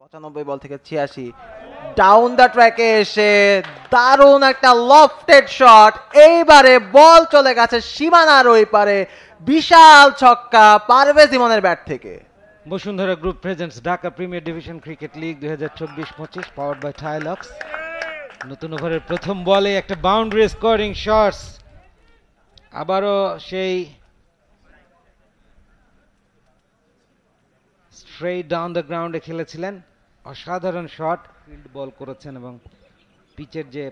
95 বল থেকে 86 down the ট্র্যাকে এসে দারুণ একটা লফটেড শট। এইবারে বল চলে গেছে সীমানার ওই পারে, বিশাল ছক্কা পারভেজ ইমনের ব্যাট থেকে। Bashundhara group presents Dhaka premier division cricket league 2024-25 powered by Tilex. নতুন ওভারের প্রথম বলে একটা বাউন্ডারি স্কোরিং শটস, আবারও সেই স্ট্রেট ডাউন দ্য গ্রাউন্ডে খেলেছিলেন, অসাধারণ শট, ফিল্ড বল করেছেন এবং পিচের যে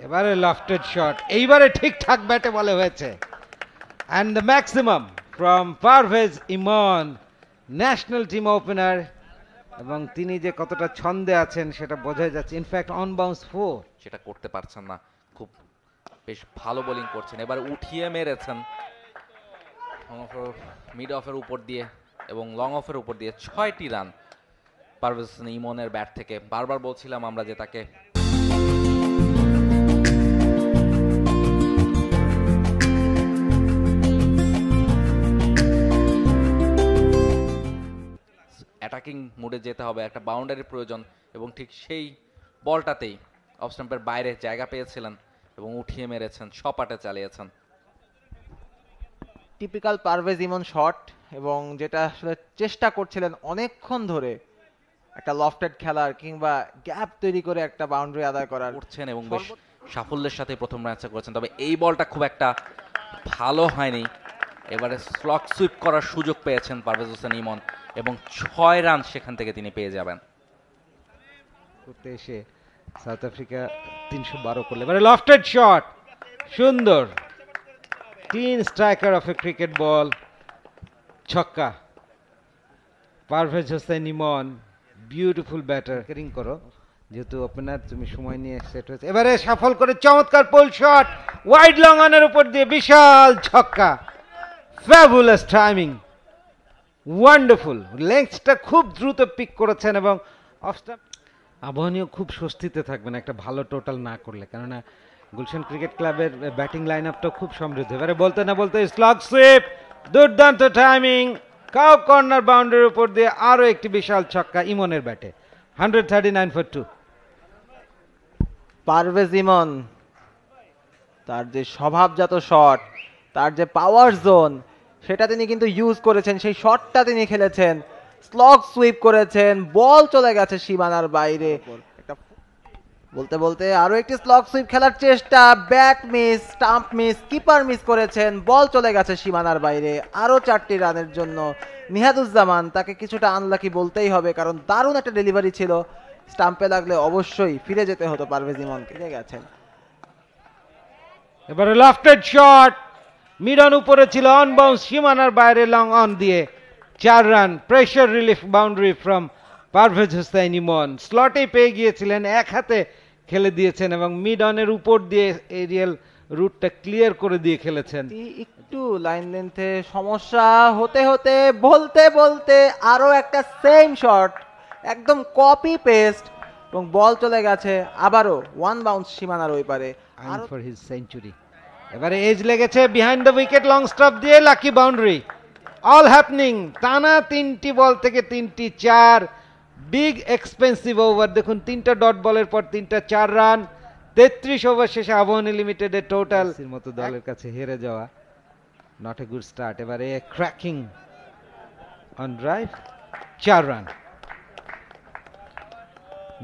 এবারে লফটেড শট, এইবারে ঠিকঠাক ব্যাটে বলে হয়েছে। And the maximum from Parvez Emon, national team opener, এবং তিনি যে কতটা ছন্দে আছেন সেটা বোঝা যাচ্ছে। ইনফ্যাক্ট অন বাউন্স 4 সেটা করতে পারছেন না, খুব বেশ ভালো বোলিং করছেন, এবার উঠিয়ে মেরেছেন মিড অফের উপর দিয়ে এবং লং অফের উপর দিয়ে 6টি রান পারভেজ ইমনের ব্যাট থেকে। বারবার বলছিলাম আমরা যে তাকে অ্যাটাকিং মুডে যেতে হবে, একটা বাউন্ডারির প্রয়োজন, এবং ঠিক সেই বলটাতেই অফ স্টাম্পের বাইরে জায়গা পেয়েছিলেন এবং উঠিয়ে মেরেছেন, সপাটে চালিয়েছেন। টিপিক্যাল পারভেজ ইমন শট, এবং যেটা আসলে চেষ্টা করছিলেন অনেকক্ষণ ধরে একটা লফটেড খেলার কিংবা গ্যাপ তৈরি করে একটা বাউন্ডারি আদায় করার করছেন এবং বেশ সাফল্যের সাথে প্রথম ম্যাচে করেছেন। তবে এই বলটা খুব একটা ভালো হয়নি, এবারে স্লগ সুইপ করার সুযোগ পেয়েছেন পারভেজ হোসেন ইমন এবং 6 রান সেখান থেকে তিনি পেয়ে যাবেন। করতে এসে সাউথ আফ্রিকা 312 করলে এবারে লফটেড শট, সুন্দর 3 striker of A cricket ball, ছক্কা। পারভেজ হোসেন ইমন বিউটিফুল ব্যাটার, ক্যারিং করো যেহেতু ওপেনার, তুমি সময় নিয়ে সেট হয়েছে। এবারে সফল করে চমৎকার পোল শট, ওয়াইড লং অনের উপর দিয়ে বিশাল ছক্কা, ফ্যাবুলাস টাইমিং, ওয়ান্ডারফুল। লেংথটা খুব দ্রুত পিক করেছেন এবং অফ স্টাম্প। আবাহনীও খুব স্বস্তিতে থাকবেন একটা ভালো টোটাল না করলে, কেননা গুলশান ক্রিকেট ক্লাবের ব্যাটিং লাইন আপটাও খুব সমৃদ্ধ। এবারে বলতে না বলতে স্লগ সুইপ, দুর্দান্ত টাইমিং, কাউ কর্নার বাউন্ডারির উপর দিয়ে আরো একটি বিশাল ছক্কা ইমনের ব্যাটে, 139 for 2। পারভেজ ইমন তার যে স্বভাবজাত শট, তার যে পাওয়ার জোন, সেটা তিনি কিন্তু ইউজ করেছেন, সেই শটটা তিনি খেলেছেন, স্লগ সুইপ করেছেন, বল চলে গেছে সীমানার বাইরে। বলতে বলতে আরো একটি স্লগ সুইপ খেলার চেষ্টা, bat miss, stump miss, keeper miss করেছেন, বল চলে গেছে সীমানার বাইরে। আরো 4টি রানের জন্য নিহাদুজ্জামান, তাকে কিছুটা আনলাকি বলতেই হবে, কারণ দারুণ একটা ডেলিভারি ছিল, স্টাম্পে লাগলে অবশ্যই ফিরে যেতে হতো পারভেজ ইমনকে, ফিরে গেছেন। এবারে লফটেড শট, মিড অন উপরে ছিল, অন বাউন্স সীমানার বাইরে, লং অন দিয়ে 4 রান, pressure relief boundary from Parvez Hossain Emon. স্লটে পেয়ে গিয়েছিলেন, এক হাতে খেলে দিয়েছেন এবং মিড অনের উপর দিয়ে এরিয়াল রুটটা ক্লিয়ার করে দিয়ে খেলেছেন। একটু লাইন লেন্থে সমস্যা হতে হতে বলতে বলতে আরো একটা সেম শট, একদম কপি পেস্ট, এবং বল চলে গেছে আবারও ওয়ান বাউন্স সীমানার ওই পারে, আরো ফর হিজ সেঞ্চুরি। এবারে এজ লেগেছে behind the wicket, long stop দিয়ে লাকি বাউন্ডারি, অল হ্যাপনিং। টানা 3টি বল থেকে 3টি 4, বিগ এক্সপেন্সিভ ওভার। দেখুন 3টা ডট বলের পর 3টা 4 রান, 33 ওভার শেষে আবাহনী লিমিটেডের টোটাল মতো দলের কাছে হেরে যাওয়া, নট এ গুড স্টার্ট। এবারে ক্র্যাকিং অন ড্রাইভ, 4 রান।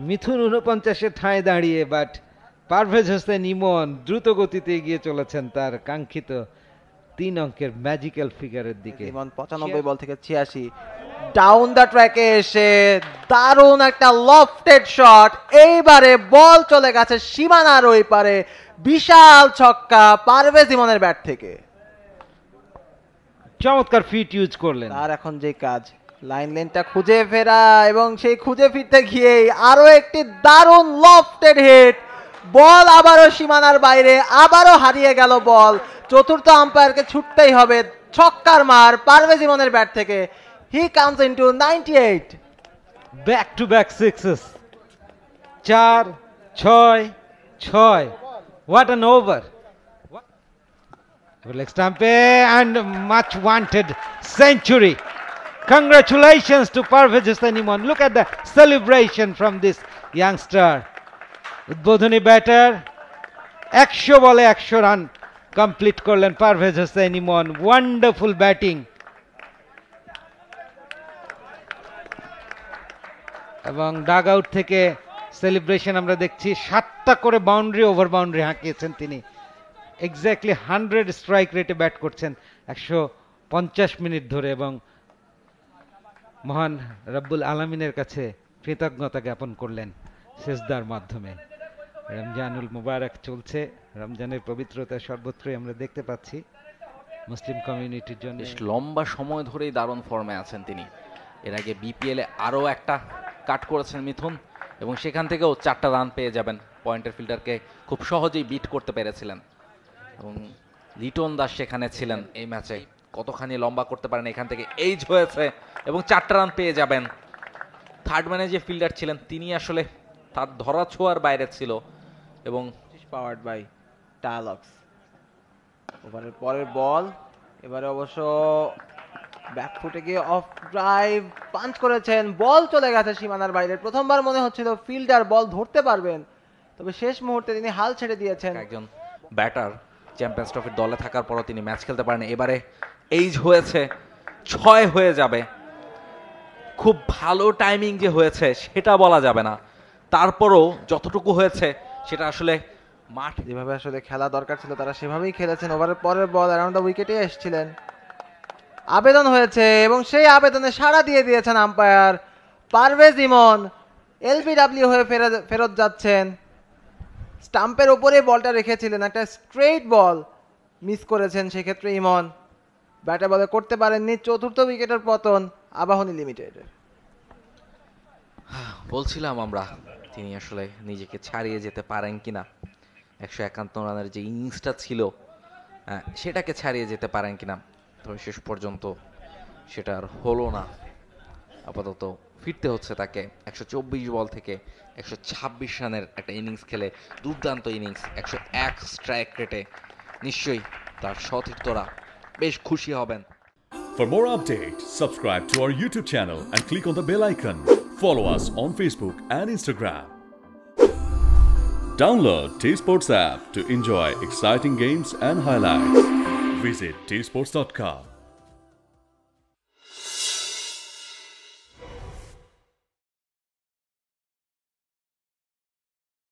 মিথুন 49-এর ঠাঁই দাঁড়িয়ে, বাট পারভেজ হোসেন ইমন দ্রুত গতিতে এগিয়ে চলেছেন তার কাঙ্ক্ষিত 3 অঙ্কের ম্যাজিক্যাল ফিগারের দিকে। ইমন 95 বল থেকে 86 ডাউন দ্য ট্র্যাকে এসে দারুণ একটা লফটেড শট। এইবারে বল চলে গেছে সীমানার ওই পারে, বিশাল ছক্কা পারভেজ ইমনের ব্যাট থেকে। চমৎকার ফিট ইউজ করলেন। আর এখন যে কাজ, লাইন লেনটা খুঁজে ফেরা, এবং সেই খুঁজে ফিরতে গিয়েই আরো একটি দারুণ লফটেড হিট, বল আবারও সীমানার বাইরে, আবারও হারিয়ে গেল বল। চতুর্থ আম্পায়ারকে ছুটতেই হবে, ছক্কার মার পারভেজ ইমনের ব্যাট থেকে। He comes into 98। Back to back sixes, 4, 6, 6। What an over, leg স্টাম্পে, and much wanted century. Congratulations to Parvez Hossain Imon. Look at the celebration from this youngster. উদ্বোধনী ব্যাটার 100 বলে 100 রান কমপ্লিট করলেন পারভেজ হোসেন ইমন। Wonderful batting এবং dug out থেকে celebration আমরা দেখছি। 7টা করে boundary over boundary হাঁকিয়েছেন তিনি। এক্স্যাক্টলি 100 স্ট্রাইক রেটে ব্যাট করছেন 150 মিনিট ধরে এবং মহান রব্বুল আলামিনের কাছে কৃতজ্ঞতা জ্ঞাপন করলেন সেজদার মাধ্যমে। রমজানুল মুবারক চলছে, রমজানের পবিত্রতা সর্বত্রই আমরা দেখতে পাচ্ছি মুসলিম কমিউনিটির জন্য। বেশ লম্বা সময় ধরেই দারুণ ফর্মে আছেন তিনি। এর আগে বিপিএলে আরও একটা কাট করেছেন মিথুন এবং সেখান থেকেও 4টা রান পেয়ে যাবেন। পয়েন্টের ফিল্ডারকে খুব সহজেই বিট করতে পেরেছিলেন এবং লিটন দাস সেখানে ছিলেন এই ম্যাচে। কতখানি লম্বা করতে পারেন এখান থেকে, এইজ হয়েছে এবং 4টা রান পেয়ে যাবেন। থার্ড ম্যানে যে ফিল্ডার ছিলেন তিনি আসলে তার ধরা ছোঁয়ার বাইরে ছিল এবং পাওয়ার্ড বাই টায়ালক্স। ওভারের পরের বল, এবারে অবশ্য ব্যাক ফুটে গিয়ে অফ ড্রাইভ পাঞ্চ করেছেন, বল চলে গেছে সীমানার বাইরে। প্রথমবার মনে হচ্ছিল ফিল্ডার বল ধরতে পারবেন, তবে শেষ মুহূর্তে তিনি হাল ছেড়ে দিয়েছেন। একজন ব্যাটার চ্যাম্পিয়ন্স ট্রফির দলে থাকার পরও তিনি ম্যাচ খেলতে পারেন। এবারে এইজ হয়েছে, 6 হয়ে যাবে। খুব ভালো টাইমিং যে হয়েছে সেটা বলা যাবে না, তারপরও যতটুকু হয়েছে সেটা আসলে মাঠ যেভাবে আসলে খেলা দরকার ছিল তারা সেভাবেই খেলেছেন। ওভারের পরের বল অ্যারাউন্ড দ্য উইকেটে এসেছিলেন, আবেদন হয়েছে এবং সেই আবেদনে সাড়া দিয়ে দিয়েছেন আম্পায়ার। পারভেজ ইমন এলবিডব্লিউ হয়ে ফেরত যাচ্ছেন। স্টাম্পের ওপরে বলটা রেখেছিলেন, একটা স্ট্রেইট বল মিস করেছেন সেক্ষেত্রে ইমন। ব্যাটে বলে করতে পারেননি। 4র্থ উইকেটের পতন আবাহনী লিমিটেডের। বলছিলাম আমরা তিনি আসলে নিজেকে ছাড়িয়ে যেতে পারেন কিনা, 151 রানের যে ইনিংসটা ছিল সেটাকে ছাড়িয়ে যেতে পারেন কিনা, তবে শেষ পর্যন্ত সেটা আর হলো না। আপাতত ফিরতে হচ্ছে তাকে। 124 বল থেকে 126 রানের একটা ইনিংস খেলে, দুর্দান্ত ইনিংস, 101 স্ট্রাইক রেটে। নিশ্চয়ই তার সতীর্থরা বেশ খুশি হবেন। For more updates, subscribe to our YouTube channel and click on the bell icon. Follow us on Facebook and Instagram. Download T-Sports app to enjoy exciting games and highlights. Visit tsports.com.